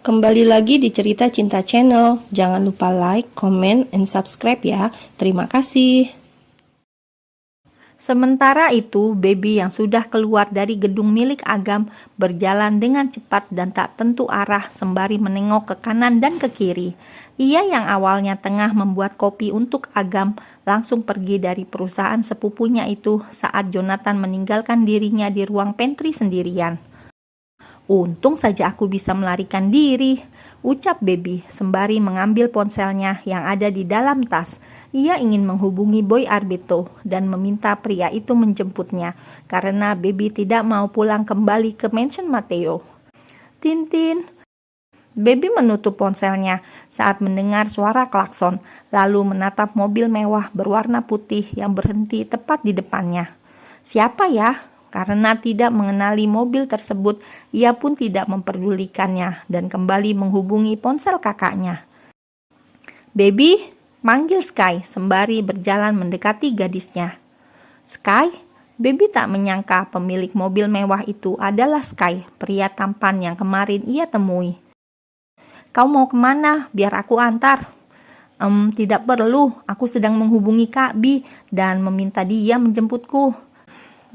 Kembali lagi di Cerita Cinta Channel. Jangan lupa like, comment, and subscribe ya. Terima kasih. Sementara itu, Baby yang sudah keluar dari gedung milik Agam berjalan dengan cepat dan tak tentu arah sembari menengok ke kanan dan ke kiri. Ia yang awalnya tengah membuat kopi untuk Agam langsung pergi dari perusahaan sepupunya itu saat Jonathan meninggalkan dirinya di ruang pantry sendirian. Untung saja aku bisa melarikan diri, ucap Baby sembari mengambil ponselnya yang ada di dalam tas. Ia ingin menghubungi Boy Arbito dan meminta pria itu menjemputnya karena Baby tidak mau pulang kembali ke mansion Mateo. Tintin. Baby menutup ponselnya saat mendengar suara klakson, lalu menatap mobil mewah berwarna putih yang berhenti tepat di depannya. Siapa ya? Karena tidak mengenali mobil tersebut, ia pun tidak memperdulikannya dan kembali menghubungi ponsel kakaknya. Baby, manggil Sky sembari berjalan mendekati gadisnya. Sky? Baby tak menyangka pemilik mobil mewah itu adalah Sky, pria tampan yang kemarin ia temui. Kau mau kemana? Biar aku antar. Tidak perlu, aku sedang menghubungi Kak Bi dan meminta dia menjemputku.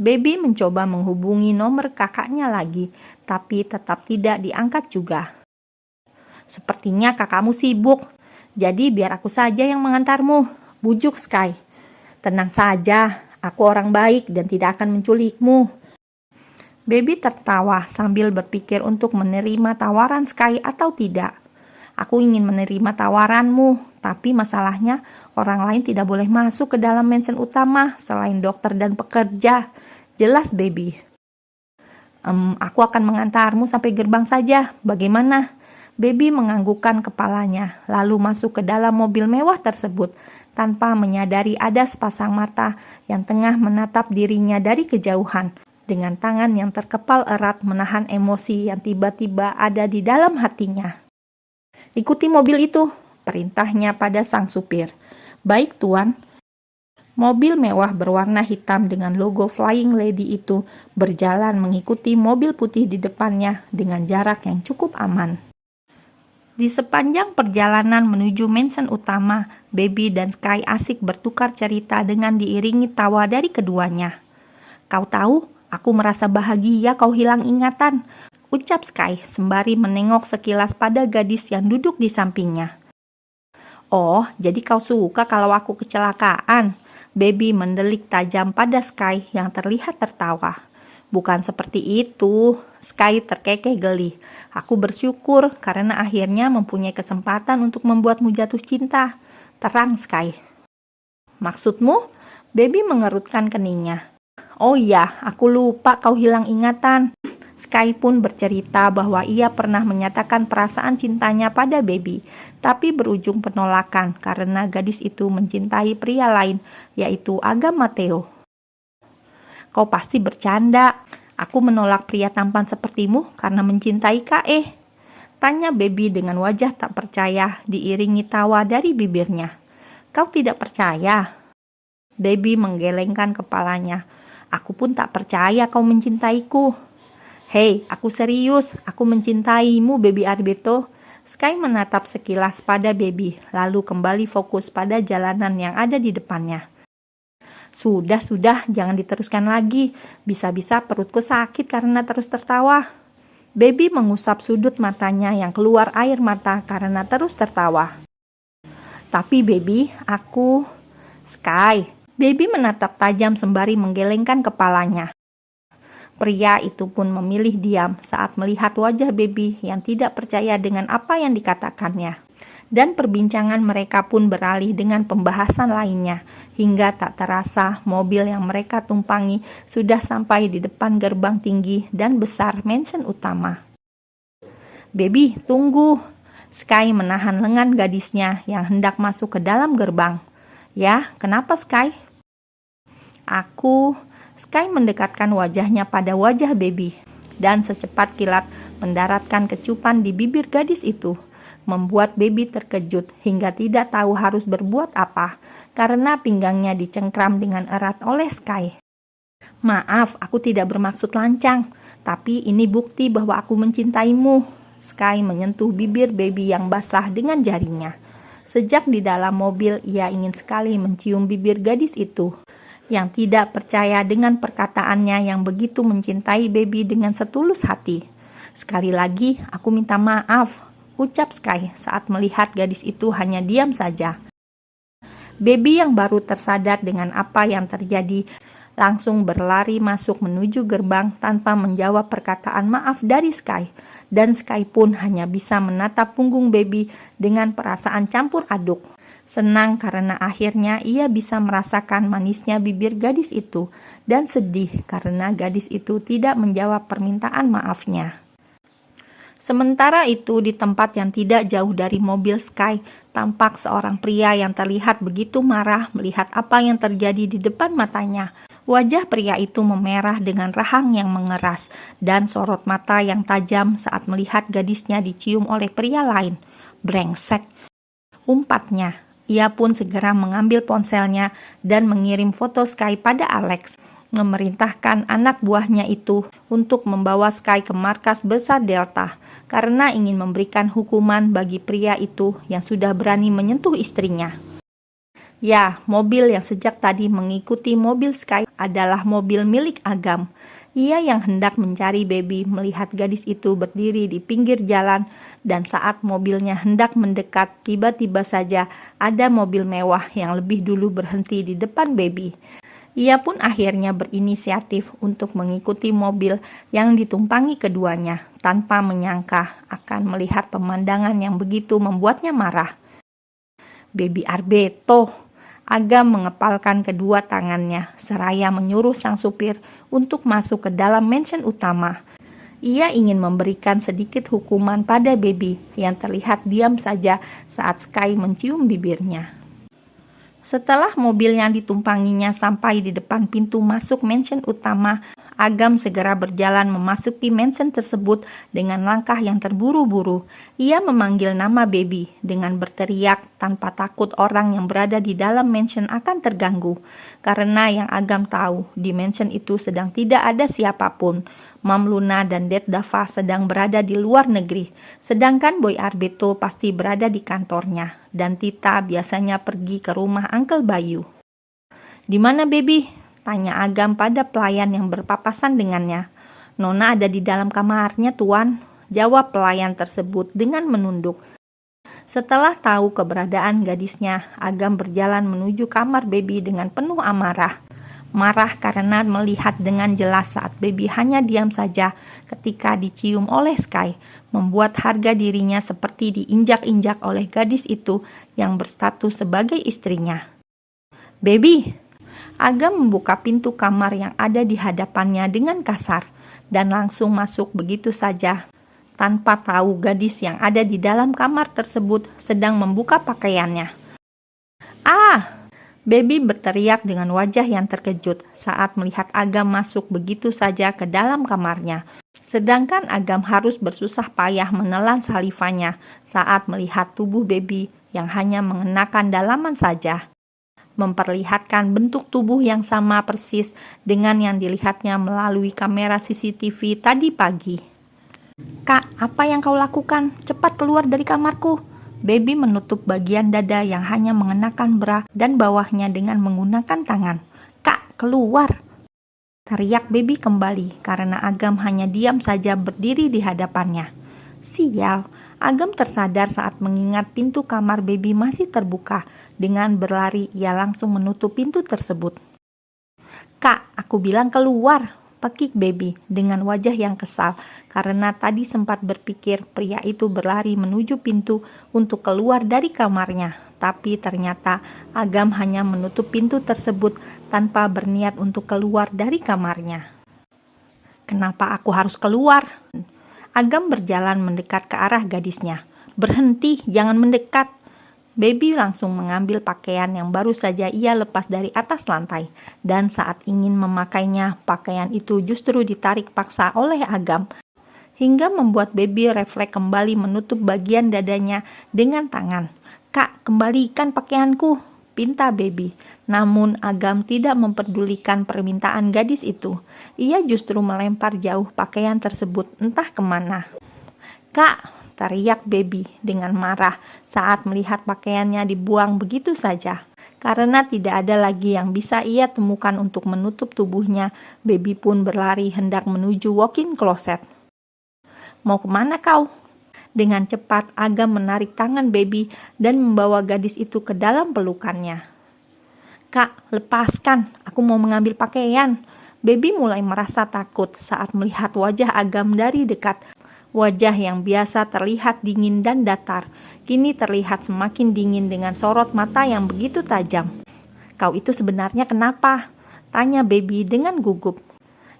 Baby mencoba menghubungi nomor kakaknya lagi, tapi tetap tidak diangkat juga. Sepertinya kakakmu sibuk, jadi biar aku saja yang mengantarmu, bujuk Sky. Tenang saja, aku orang baik dan tidak akan menculikmu. Baby tertawa sambil berpikir untuk menerima tawaran Sky atau tidak. Aku ingin menerima tawaranmu, tapi masalahnya orang lain tidak boleh masuk ke dalam mansion utama selain dokter dan pekerja. Jelas, Baby. Aku akan mengantarmu sampai gerbang saja. Bagaimana? Baby menganggukkan kepalanya, lalu masuk ke dalam mobil mewah tersebut tanpa menyadari ada sepasang mata yang tengah menatap dirinya dari kejauhan dengan tangan yang terkepal erat menahan emosi yang tiba-tiba ada di dalam hatinya. Ikuti mobil itu, perintahnya pada sang supir. Baik, Tuan. Mobil mewah berwarna hitam dengan logo Flying Lady itu berjalan mengikuti mobil putih di depannya dengan jarak yang cukup aman. Di sepanjang perjalanan menuju mansion utama, Baby dan Sky asik bertukar cerita dengan diiringi tawa dari keduanya. Kau tahu, aku merasa bahagia kau hilang ingatan, ucap Sky sembari menengok sekilas pada gadis yang duduk di sampingnya. Oh, jadi kau suka kalau aku kecelakaan? Baby mendelik tajam pada Sky yang terlihat tertawa. Bukan seperti itu, Sky terkekeh geli. Aku bersyukur karena akhirnya mempunyai kesempatan untuk membuatmu jatuh cinta. Terang, Sky. Maksudmu? Baby mengerutkan keningnya. Oh iya, aku lupa kau hilang ingatan. Sky pun bercerita bahwa ia pernah menyatakan perasaan cintanya pada Baby, tapi berujung penolakan karena gadis itu mencintai pria lain, yaitu Agam Mateo. Kau pasti bercanda. Aku menolak pria tampan sepertimu karena mencintai K.E. Tanya Baby dengan wajah tak percaya diiringi tawa dari bibirnya. Kau tidak percaya? Baby menggelengkan kepalanya. Aku pun tak percaya kau mencintaiku. Hei, aku serius, aku mencintaimu, Baby Arbito. Sky menatap sekilas pada Baby, lalu kembali fokus pada jalanan yang ada di depannya. Sudah, jangan diteruskan lagi. Bisa-bisa perutku sakit karena terus tertawa. Baby mengusap sudut matanya yang keluar air mata karena terus tertawa. Tapi Baby, aku... Sky. Baby menatap tajam sembari menggelengkan kepalanya. Pria itu pun memilih diam saat melihat wajah Baby yang tidak percaya dengan apa yang dikatakannya. Dan perbincangan mereka pun beralih dengan pembahasan lainnya, hingga tak terasa mobil yang mereka tumpangi sudah sampai di depan gerbang tinggi dan besar mansion utama. Baby, tunggu. Sky menahan lengan gadisnya yang hendak masuk ke dalam gerbang. Ya, kenapa Sky? Sky mendekatkan wajahnya pada wajah Baby dan secepat kilat mendaratkan kecupan di bibir gadis itu, membuat Baby terkejut hingga tidak tahu harus berbuat apa karena pinggangnya dicengkram dengan erat oleh Sky. Maaf, aku tidak bermaksud lancang, tapi ini bukti bahwa aku mencintaimu. Sky menyentuh bibir baby yang basah dengan jarinya. Sejak di dalam mobil, ia ingin sekali mencium bibir gadis itu, yang tidak percaya dengan perkataannya yang begitu mencintai baby dengan setulus hati. "Sekali lagi, aku minta maaf," ucap Sky saat melihat gadis itu hanya diam saja. Baby yang baru tersadar dengan apa yang terjadi langsung berlari masuk menuju gerbang tanpa menjawab perkataan maaf dari Sky. Dan Sky pun hanya bisa menatap punggung baby dengan perasaan campur aduk. Senang karena akhirnya ia bisa merasakan manisnya bibir gadis itu, dan sedih karena gadis itu tidak menjawab permintaan maafnya. Sementara itu, di tempat yang tidak jauh dari mobil Sky, tampak seorang pria yang terlihat begitu marah melihat apa yang terjadi di depan matanya. Wajah pria itu memerah dengan rahang yang mengeras dan sorot mata yang tajam saat melihat gadisnya dicium oleh pria lain. "Brengsek," umpatnya. Ia pun segera mengambil ponselnya dan mengirim foto Sky pada Alex, memerintahkan anak buahnya itu untuk membawa Sky ke markas besar Delta karena ingin memberikan hukuman bagi pria itu yang sudah berani menyentuh istrinya. Ya, mobil yang sejak tadi mengikuti mobil Sky adalah mobil milik Agam. Ia yang hendak mencari baby melihat gadis itu berdiri di pinggir jalan, dan saat mobilnya hendak mendekat, tiba-tiba saja ada mobil mewah yang lebih dulu berhenti di depan baby. Ia pun akhirnya berinisiatif untuk mengikuti mobil yang ditumpangi keduanya, tanpa menyangka akan melihat pemandangan yang begitu membuatnya marah. "Baby Arbeto," Agam mengepalkan kedua tangannya, seraya menyuruh sang supir untuk masuk ke dalam mansion utama. Ia ingin memberikan sedikit hukuman pada baby yang terlihat diam saja saat Sky mencium bibirnya. Setelah mobil yang ditumpanginya sampai di depan pintu masuk mansion utama, Agam segera berjalan memasuki mansion tersebut dengan langkah yang terburu-buru. Ia memanggil nama baby dengan berteriak tanpa takut orang yang berada di dalam mansion akan terganggu. Karena yang Agam tahu, di mansion itu sedang tidak ada siapapun. Mam Luna dan Dad Dava sedang berada di luar negeri, sedangkan Boy Arbeto pasti berada di kantornya, dan Tita biasanya pergi ke rumah Uncle Bayu. "Di mana baby?" tanya Agam pada pelayan yang berpapasan dengannya. "Nona ada di dalam kamarnya, Tuan," jawab pelayan tersebut dengan menunduk. Setelah tahu keberadaan gadisnya, Agam berjalan menuju kamar baby dengan penuh amarah. Marah karena melihat dengan jelas saat baby hanya diam saja ketika dicium oleh Sky, membuat harga dirinya seperti diinjak-injak oleh gadis itu yang berstatus sebagai istrinya. "Baby!" Agam membuka pintu kamar yang ada di hadapannya dengan kasar dan langsung masuk begitu saja, tanpa tahu gadis yang ada di dalam kamar tersebut sedang membuka pakaiannya. "Ah!" Baby berteriak dengan wajah yang terkejut saat melihat Agam masuk begitu saja ke dalam kamarnya. Sedangkan Agam harus bersusah payah menelan salivanya saat melihat tubuh baby yang hanya mengenakan dalaman saja, memperlihatkan bentuk tubuh yang sama persis dengan yang dilihatnya melalui kamera CCTV tadi pagi. "Kak, apa yang kau lakukan? Cepat keluar dari kamarku!" Baby menutup bagian dada yang hanya mengenakan bra dan bawahnya dengan menggunakan tangan. "Kak, keluar!" teriak baby kembali karena Agam hanya diam saja berdiri di hadapannya. Sial, Agam tersadar saat mengingat pintu kamar baby masih terbuka. Dengan berlari, ia langsung menutup pintu tersebut. "Kak, aku bilang keluar!" pekik baby dengan wajah yang kesal karena tadi sempat berpikir pria itu berlari menuju pintu untuk keluar dari kamarnya. Tapi ternyata Agam hanya menutup pintu tersebut tanpa berniat untuk keluar dari kamarnya. "Kenapa aku harus keluar?" Agam berjalan mendekat ke arah gadisnya. "Berhenti, jangan mendekat!" Baby langsung mengambil pakaian yang baru saja ia lepas dari atas lantai, dan saat ingin memakainya, pakaian itu justru ditarik paksa oleh Agam, hingga membuat baby refleks kembali menutup bagian dadanya dengan tangan. "Kak, kembalikan pakaianku!" pinta baby. Namun Agam tidak memperdulikan permintaan gadis itu. Ia justru melempar jauh pakaian tersebut entah kemana. "Kak!" teriak Baby dengan marah saat melihat pakaiannya dibuang begitu saja. Karena tidak ada lagi yang bisa ia temukan untuk menutup tubuhnya, Baby pun berlari hendak menuju walk-in closet. "Mau kemana kau?" Dengan cepat Agam menarik tangan Baby dan membawa gadis itu ke dalam pelukannya. "Kak, lepaskan, aku mau mengambil pakaian." Baby mulai merasa takut saat melihat wajah Agam dari dekat. Wajah yang biasa terlihat dingin dan datar, kini terlihat semakin dingin dengan sorot mata yang begitu tajam. "Kau itu sebenarnya kenapa?" tanya Baby dengan gugup.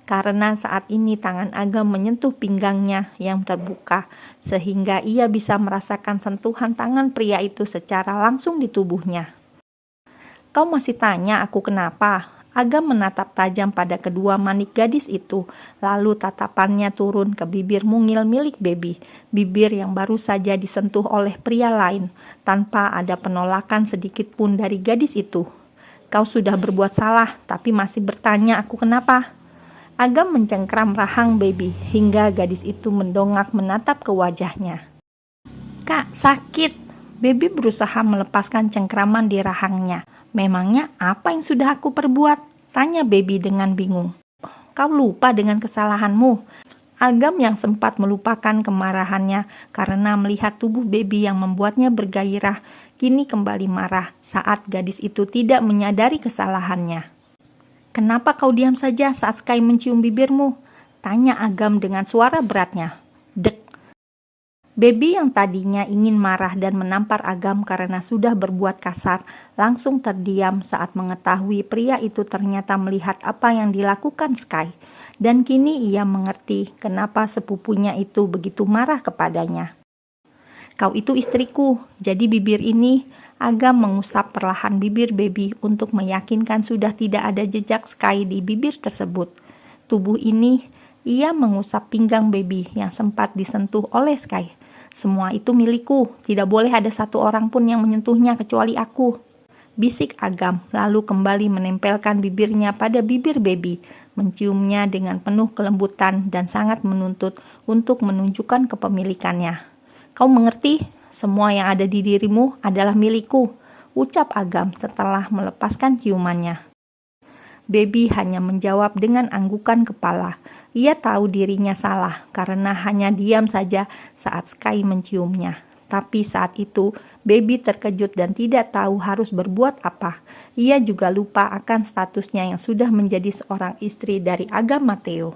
Karena saat ini tangan Agam menyentuh pinggangnya yang terbuka, sehingga ia bisa merasakan sentuhan tangan pria itu secara langsung di tubuhnya. "Kau masih tanya aku kenapa?" Agam menatap tajam pada kedua manik gadis itu, lalu tatapannya turun ke bibir mungil milik Baby, bibir yang baru saja disentuh oleh pria lain, tanpa ada penolakan sedikit pun dari gadis itu. "Kau sudah berbuat salah, tapi masih bertanya aku kenapa?" Agam mencengkram rahang Baby, hingga gadis itu mendongak menatap ke wajahnya. "Kak, sakit!" Baby berusaha melepaskan cengkraman di rahangnya. "Memangnya apa yang sudah aku perbuat?" tanya Baby dengan bingung. "Kau lupa dengan kesalahanmu." Agam yang sempat melupakan kemarahannya karena melihat tubuh Baby yang membuatnya bergairah, kini kembali marah saat gadis itu tidak menyadari kesalahannya. "Kenapa kau diam saja saat Sky mencium bibirmu?" tanya Agam dengan suara beratnya. Dek. Baby yang tadinya ingin marah dan menampar Agam karena sudah berbuat kasar, langsung terdiam saat mengetahui pria itu ternyata melihat apa yang dilakukan Sky. Dan kini ia mengerti kenapa sepupunya itu begitu marah kepadanya. "Kau itu istriku, jadi bibir ini." Agam mengusap perlahan bibir Baby untuk meyakinkan sudah tidak ada jejak Sky di bibir tersebut. Tubuh ini, ia mengusap pinggang Baby yang sempat disentuh oleh Sky. "Semua itu milikku, tidak boleh ada satu orang pun yang menyentuhnya kecuali aku," bisik Agam, lalu kembali menempelkan bibirnya pada bibir Baby, menciumnya dengan penuh kelembutan dan sangat menuntut untuk menunjukkan kepemilikannya. "Kau mengerti? Semua yang ada di dirimu adalah milikku," ucap Agam setelah melepaskan ciumannya. Baby hanya menjawab dengan anggukan kepala. Ia tahu dirinya salah karena hanya diam saja saat Sky menciumnya. Tapi saat itu, Baby terkejut dan tidak tahu harus berbuat apa. Ia juga lupa akan statusnya yang sudah menjadi seorang istri dari Agam Matteo.